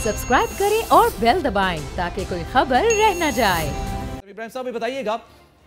Subscribe करें और bell दबाएं ताकि कोई खबर रह न जाए। इब्राहिम साहब बताइएगा,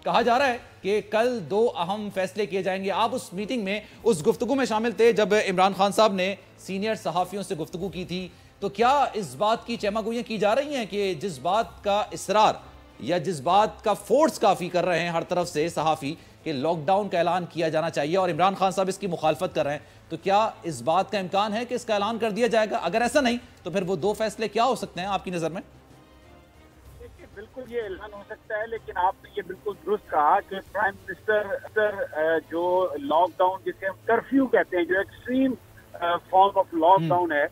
कहा जा रहा है कि कल 2 अहम फैसले किए जाएंगे। आप उस मीटिंग में, उस गुफ्तगू में शामिल थे जब इमरान खान साहब ने सीनियर सहाफियों से गुफ्तगू की थी। तो क्या इस बात की चहमागोइयां की जा रही हैं कि जिस बात का इसरार या जिस बात का फोर्स काफी कर रहे हैं हर तरफ से सहाफी कि लॉकडाउन का ऐलान किया जाना चाहिए और इमरान खान साहब इसकी मुखालफत कर रहे हैं, तो क्या इस बात का इम्कान है कि इसका ऐलान कर दिया जाएगा? अगर ऐसा नहीं तो फिर वो 2 फैसले क्या हो सकते हैं आपकी नजर में? बिल्कुल ये ऐलान हो सकता है, लेकिन आपने ये बिल्कुल दुरुस्त कहा कि प्राइम मिनिस्टर जो लॉकडाउन, जिसे हम कर्फ्यू कहते हैं, जो एक्सट्रीम फॉर्म ऑफ लॉकडाउन है,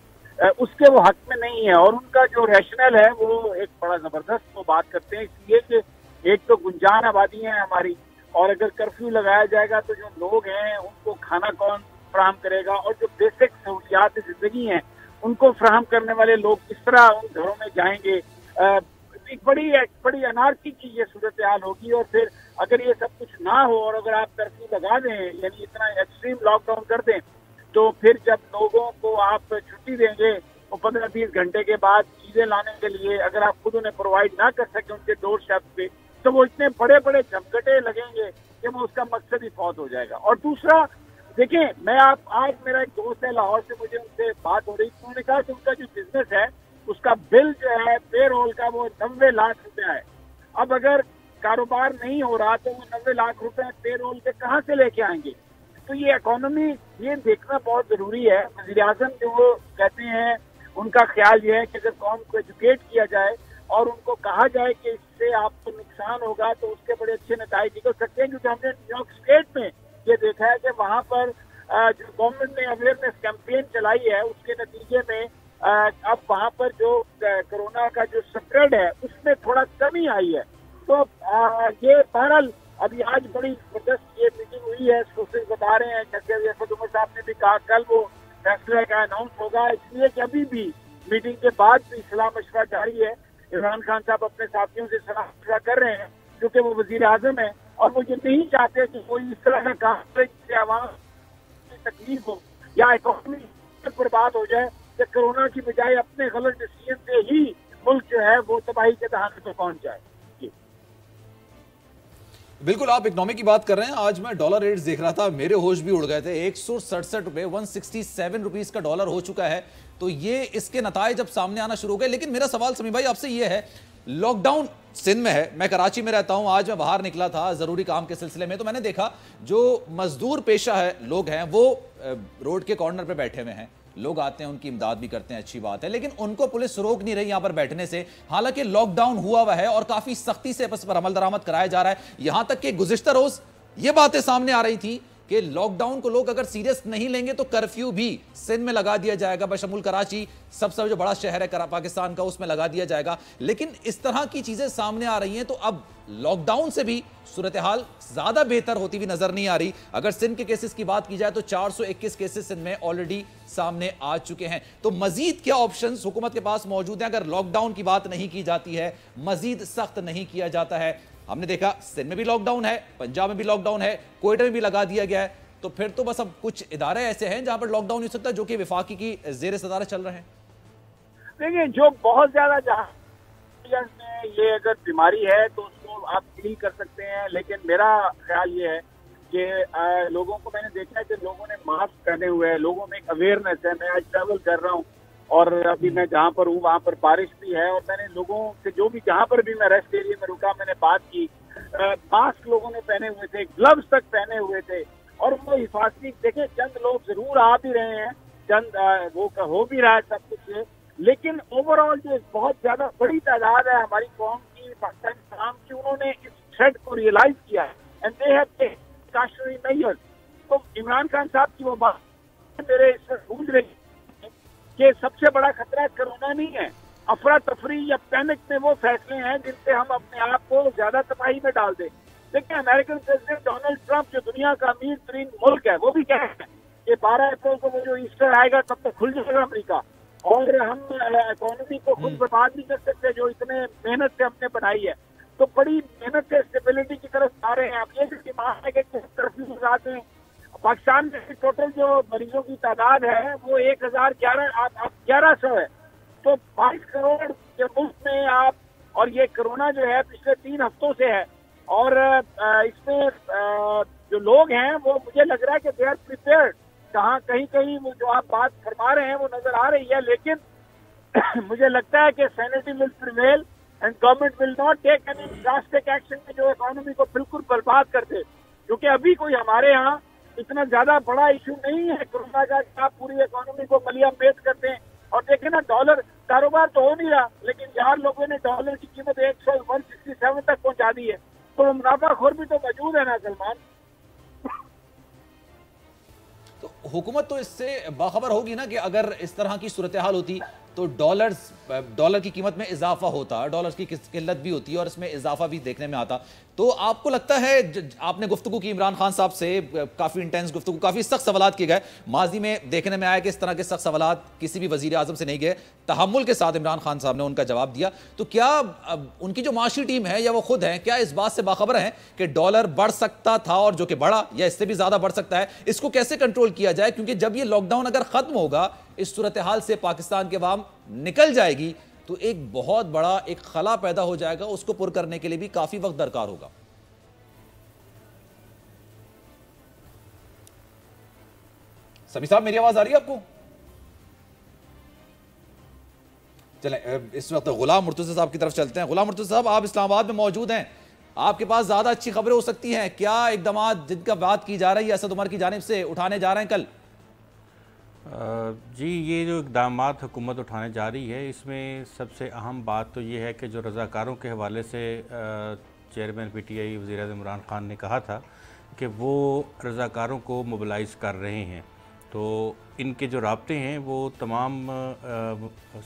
उसके वो हक में नहीं है। और उनका जो रैशनल है वो एक बड़ा जबरदस्त वो बात करते हैं, इसलिए कि एक तो गुंजान आबादी है हमारी, और अगर कर्फ्यू लगाया जाएगा तो जो लोग हैं उनको खाना कौन फराहम करेगा, और जो बेसिक सहूलियात जिंदगी हैं उनको फराहम करने वाले लोग किस तरह उन घरों में जाएंगे। एक बड़ी अनारकी की ये सूरत हाल होगी। और फिर अगर ये सब कुछ ना हो और अगर आप कर्फ्यू लगा दें, यानी इतना एक्सट्रीम लॉकडाउन कर दें, तो फिर जब लोगों को आप छुट्टी देंगे वो 15-20 घंटे के बाद चीजें लाने के लिए, अगर आप खुद उन्हें प्रोवाइड ना कर सके उनके डोर स्टेप पे, तो वो इतने बड़े बड़े झमकटे लगेंगे कि वो उसका मकसद ही फौत हो जाएगा। और दूसरा, देखिए, आज मेरा एक दोस्त है लाहौर से, मुझे उनसे बात हो रही थी, उन्होंने कहा कि उनका जो बिजनेस है उसका बिल जो है पेरोल का वो 90 लाख रुपया है। अब अगर कारोबार नहीं हो रहा तो वो 90 लाख रुपए पेरोल के कहाँ से लेके आएंगे? तो ये इकोनॉमी, ये देखना बहुत जरूरी है। वज़ीर-ए-आज़म जो कहते हैं, उनका ख्याल ये है कि अगर कौम को एजुकेट किया जाए और उनको कहा जाए कि इससे आपको नुकसान होगा, तो उसके बड़े अच्छे नतीजे निकल सकते हैं। क्योंकि हमने न्यूयॉर्क स्टेट में ये देखा है कि वहाँ पर जो गवर्नमेंट ने अवेयरनेस कैंपेन चलाई है, उसके नतीजे में अब वहाँ पर जो कोरोना का जो स्प्रेड है उसमें थोड़ा कमी आई है। तो ये बहरहाल अभी आज बड़ी जबरदस्त ये मीटिंग हुई है, सोर्सेज बता रहे हैं, जैसे असद उमर साहब ने भी कहा कल वो फैसले का अनाउंस होगा, इसलिए कि अभी भी मीटिंग के बाद भी सलाह मशवरा जारी है। इमरान खान साहब अपने साथियों से सलाह मशवरा कर रहे हैं, क्योंकि वो वजीर आजम है और वो ये नहीं चाहते कि कोई इस तरह का काम करे जिससे आवाम की तकलीफ हो या इकोनॉमी बर्बाद हो जाए, कि कोरोना की बजाय अपने गलत डिसीजन से ही मुल्क जो है वो तबाही के दहाने पे पहुंच जाए। बिल्कुल, आप इकोनॉमी की बात कर रहे हैं। आज मैं डॉलर रेट्स देख रहा था, मेरे होश भी उड़ गए थे। 167 रुपए, 167 रुपीज का डॉलर हो चुका है। तो ये इसके नताइज अब सामने आना शुरू हो गए। लेकिन मेरा सवाल समी भाई आपसे ये है, लॉकडाउन सिंध में है, मैं कराची में रहता हूं, आज मैं बाहर निकला था जरूरी काम के सिलसिले में, तो मैंने देखा जो मजदूर पेशा है लोग हैं वो रोड के कॉर्नर पे बैठे हुए हैं। लोग आते हैं, उनकी इमदाद भी करते हैं, अच्छी बात है, लेकिन उनको पुलिस रोक नहीं रही यहां पर बैठने से। हालांकि लॉकडाउन हुआ हुआ है और काफी सख्ती से इस पर अमल दरामद कराया जा रहा है। यहां तक कि गुज़िश्ता रोज ये बातें सामने आ रही थी कि लॉकडाउन को लोग अगर सीरियस नहीं लेंगे तो कर्फ्यू भी सिंध में लगा दिया जाएगा, बशमूल कराची, सबसे जो बड़ा शहर है पाकिस्तान का, उसमें लगा दिया जाएगा। लेकिन इस तरह की चीजें सामने आ रही हैं, तो अब लॉकडाउन से भी सूरत हाल ज्यादा बेहतर होती हुई नजर नहीं आ रही। अगर सिंध के केसेस की बात की जाए तो 421 केसेस सिंध में ऑलरेडी सामने आ चुके हैं। तो मजीद क्या ऑप्शंस हुकूमत के पास मौजूद हैं अगर लॉकडाउन की बात नहीं की जाती है, मजीद सख्त नहीं किया जाता है? हमने देखा सिंध में भी लॉकडाउन है, पंजाब में भी लॉकडाउन है, कोयटा में भी लगा दिया गया है। तो फिर तो बस अब कुछ इदारे ऐसे हैं जहां पर लॉकडाउन हो सकता है जो कि विफाकी की जेर सदारत चल रहे हैं। देखिए, जो बहुत ज्यादा जहां ये अगर बीमारी है तो उसको आप डील कर सकते हैं, लेकिन मेरा ख्याल ये है कि लोगों को, मैंने देखा है कि लोगों ने मास्क पहने हुए हैं, लोगों में एक अवेयरनेस है। मैं आज ट्रैवल कर रहा हूँ और अभी मैं जहाँ पर हूँ वहाँ पर बारिश भी है, और मैंने लोगों से जो भी, जहाँ पर भी मैं रेस्ट एरिया में रुका, मैंने बात की, मास्क लोगों ने पहने हुए थे, ग्लव्स तक पहने हुए थे, और वो हिफाजती, देखिए चंद लोग जरूर आ भी रहे हैं, चंद वो हो भी रहा है सब कुछ, लेकिन ओवरऑल जो बहुत ज्यादा बड़ी तादाद है हमारी कौम की, पाकिस्तान की, उन्होंने इस थ्रेट को रियलाइज किया है and they have taken precautionary measures. तो इमरान खान साहब की वो बात मेरे इससे गूंज रही है कि सबसे बड़ा खतरा कोरोना नहीं है, अफरा तफरी या पैनिक में वो फैसले हैं जिनसे हम अपने आप को ज्यादा तबाही में डाल दें। देखिए, अमेरिकन प्रेसिडेंट डोनाल्ड ट्रंप, जो दुनिया का अमीर तरीन मुल्क है, वो भी कह रहे हैं कि 12 अप्रैल को वो जो ईस्टर आएगा तब तक खुल जाएगा अमेरिका, और हम इकोनॉमी को खुद बर्बाद नहीं कर सकते जो इतने मेहनत से हमने बनाई है। तो बड़ी मेहनत से स्टेबिलिटी की तरफ आ रहे हैं। आप ये जो डिमांड है कि कर्फ्यू लगाते हैं, पाकिस्तान में टोटल जो मरीजों की तादाद है वो 1111 है, तो 22 करोड़ के मुफ्त में आप, और ये कोरोना जो है पिछले 3 हफ्तों से है, और इसमें जो लोग हैं वो मुझे लग रहा है कि दे आर प्रिपेयर्ड। कहीं कहीं वो जो आप बात फरमा रहे हैं वो नजर आ रही है, लेकिन मुझे लगता है कि sanity will prevail and government will not take any drastic action जो इकोनॉमी को बिल्कुल बर्बाद कर दे, क्योंकि अभी कोई हमारे यहाँ इतना ज्यादा बड़ा इशू नहीं है कोरोना का कि आप पूरी इकोनॉमी को मलिया पेश करते हैं। और देखें ना, डॉलर कारोबार तो हो नहीं रहा, लेकिन यार लोगों ने डॉलर की कीमत 167 तक पहुंचा दी है, तो मुनाफाखोर भी तो मौजूद है ना सलमान। तो हुकूमत तो इससे बाखबर होगी ना कि अगर इस तरह की सूरत हाल होती तो डॉलर की कीमत में इजाफा होता, डॉलर की किल्लत भी होती और इसमें इजाफा भी देखने में आता। तो आपको लगता है, आपने गुफ्तगू की इमरान खान साहब से, काफ़ी इंटेंस गुफ्तगू, काफ़ी सख्त सवालात किए गए, माजी में देखने में आया कि इस तरह के सख्त सवालात किसी भी वजीर आजम से नहीं गए, तहम्मुल के साथ इमरान खान साहब ने उनका जवाब दिया। तो क्या उनकी जो माशी टीम है या वो खुद हैं, क्या इस बात से बाखबर हैं कि डॉलर बढ़ सकता था और जो कि बढ़ा या इससे भी ज़्यादा बढ़ सकता है, इसको कैसे कंट्रोल किया जाए? क्योंकि जब ये लॉकडाउन अगर ख़त्म होगा, इस सूरत हाल से पाकिस्तान की अवाम निकल जाएगी, तो एक बहुत बड़ा एक खला पैदा हो जाएगा, उसको पुर करने के लिए भी काफ़ी वक्त दरकार होगा। समी साहब, मेरी आवाज आ रही है आपको? चलें, इस वक्त गुलाम मुर्तज़ा साहब की तरफ चलते हैं। गुलाम मुर्तज़ा साहब, आप इस्लामाबाद में मौजूद हैं, आपके पास ज्यादा अच्छी खबरें हो सकती हैं। क्या इकदाम जिनका बात की जा रही है असद उमर की जानिब से उठाने जा रहे हैं कल? जी, ये जो इकदाम हुकूमत उठाने जा रही है, इसमें सबसे अहम बात तो ये है कि जो रज़ाकारों के हवाले से चेयरमैन PTI वज़ीर-ए-आज़म इमरान खान ने कहा था कि वो रज़ाकारों को मोबिलाइज़ कर रहे हैं, तो इनके जो राब्ते हैं वो तमाम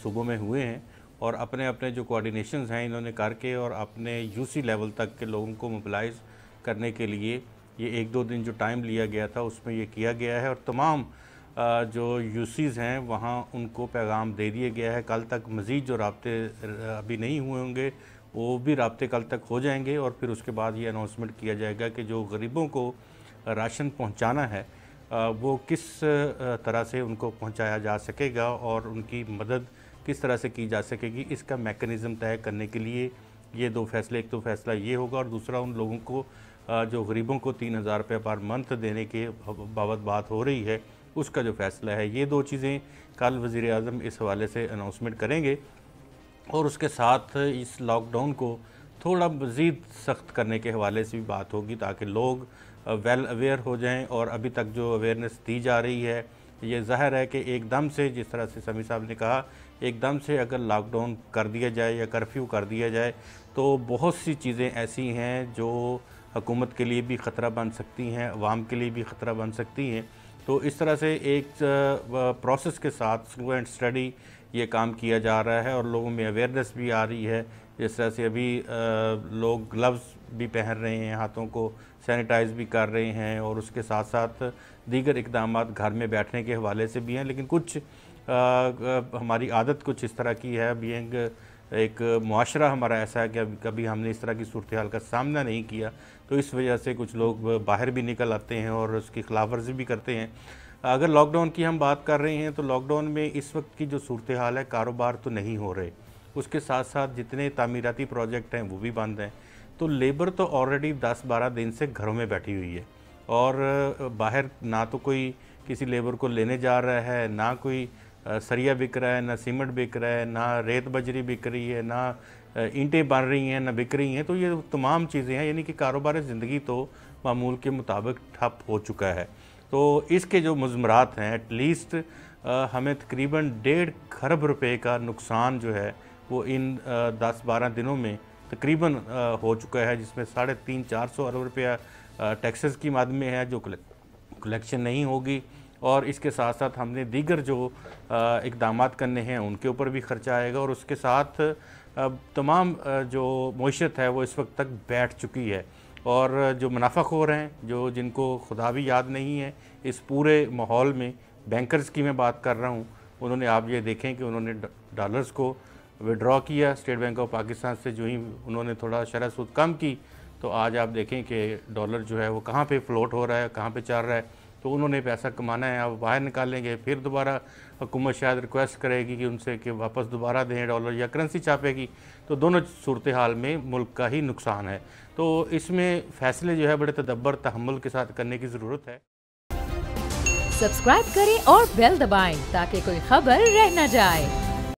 सूबों में हुए हैं और अपने अपने जो कोऑर्डिनेशंस हैं इन्होंने करके और अपने UC लेवल तक के लोगों को मोबिलाइज़ करने के लिए ये 1-2 दिन जो टाइम लिया गया था उसमें ये किया गया है और तमाम जो UCs हैं वहाँ उनको पैगाम दे दिया गया है। कल तक मज़ीद जो राब्ते अभी नहीं हुए होंगे वो भी राब्ते कल तक हो जाएंगे और फिर उसके बाद ये अनाउंसमेंट किया जाएगा कि जो गरीबों को राशन पहुँचाना है वो किस तरह से उनको पहुँचाया जा सकेगा और उनकी मदद किस तरह से की जा सकेगी, इसका मैकेनिज़्म तय करने के लिए ये 2 फैसले, एक तो फैसला ये होगा और दूसरा उन लोगों को जो गरीबों को 3000 रुपये पर मंथ देने के बाबत बात हो रही है उसका जो फ़ैसला है। ये 2 चीज़ें कल वज़ीर आज़म इस हवाले से अनाउंसमेंट करेंगे और उसके साथ इस लॉकडाउन को थोड़ा मज़ीद सख्त करने के हवाले से भी बात होगी ताकि लोग वेल अवेयर हो जाएं। और अभी तक जो अवेयरनेस दी जा रही है, ये ज़ाहिर है कि एकदम से, जिस तरह से समी साहब ने कहा, एकदम से अगर लॉकडाउन कर दिया जाए या कर्फ्यू कर दिया जाए तो बहुत सी चीज़ें ऐसी हैं जो हुकूमत के लिए भी ख़तरा बन सकती हैं, अवाम के लिए भी ख़तरा बन सकती हैं। तो इस तरह से एक प्रोसेस के साथ स्लो एंड स्टडी ये काम किया जा रहा है और लोगों में अवेयरनेस भी आ रही है। जिस तरह से अभी लोग ग्लव्स भी पहन रहे हैं, हाथों को सैनिटाइज़ भी कर रहे हैं और उसके साथ साथ दीगर इक़दाम घर में बैठने के हवाले से भी हैं। लेकिन कुछ हमारी आदत कुछ इस तरह की है, बीइंग एक मुआशरा हमारा ऐसा है कि कभी हमने इस तरह की सूरत हाल का सामना नहीं किया, तो इस वजह से कुछ लोग बाहर भी निकल आते हैं और उसकी खिलाफ वर्जी भी करते हैं। अगर लॉकडाउन की हम बात कर रहे हैं तो लॉकडाउन में इस वक्त की जो सूरत हाल है, कारोबार तो नहीं हो रहे, उसके साथ साथ जितने तामीराती प्रोजेक्ट हैं वो भी बंद हैं। तो लेबर तो ऑलरेडी 10-12 दिन से घरों में बैठी हुई है और बाहर ना तो कोई किसी लेबर को लेने जा रहा है, ना कोई सरिया बिक रहा है, ना सीमेंट बिक रहा है, ना रेत बजरी बिक रही है, ना ईंटें बन रही हैं, ना बिक रही हैं। तो ये तमाम चीज़ें हैं, यानी कि कारोबार ज़िंदगी तो मामूल के मुताबिक ठप हो चुका है। तो इसके जो मज़मरात हैं, एटलीस्ट हमें तकरीबन 1.5 खरब रुपए का नुकसान जो है वो इन 10-12 दिनों में तकरीबन हो चुका है, जिसमें 350-400 अरब रुपया टैक्सेस की मद में है जो कलेक्शन नहीं होगी और इसके साथ साथ हमने दीगर जो इक़दामात करने हैं उनके ऊपर भी ख़र्चा आएगा और उसके साथ तमाम जो मईशत है वो इस वक्त तक बैठ चुकी है और जो मुनाफाखोर हैं, जो जिनको खुदा भी याद नहीं है इस पूरे माहौल में, बैंकर्स की मैं बात कर रहा हूँ, उन्होंने, आप ये देखें कि उन्होंने डॉलर्स को विड्रॉ किया स्टेट बैंक ऑफ पाकिस्तान से। जो ही उन्होंने थोड़ा शरह सूद कम की तो आज आप देखें कि डॉलर जो है वो कहाँ पे फ्लोट हो रहा है, कहाँ पे चल रहा है। तो उन्होंने पैसा कमाना है, अब बाहर निकालेंगे, फिर दोबारा हुकूमत शायद रिक्वेस्ट करेगी कि उनसे कि वापस दोबारा दें डॉलर या करेंसी छापेगी, तो दोनों सूरत हाल में मुल्क का ही नुकसान है। तो इसमें फ़ैसले जो है बड़े तदब्बर तहम्मुल के साथ करने की ज़रूरत है। सब्सक्राइब करें और बेल दबाएं ताकि कोई खबर रह न जाए।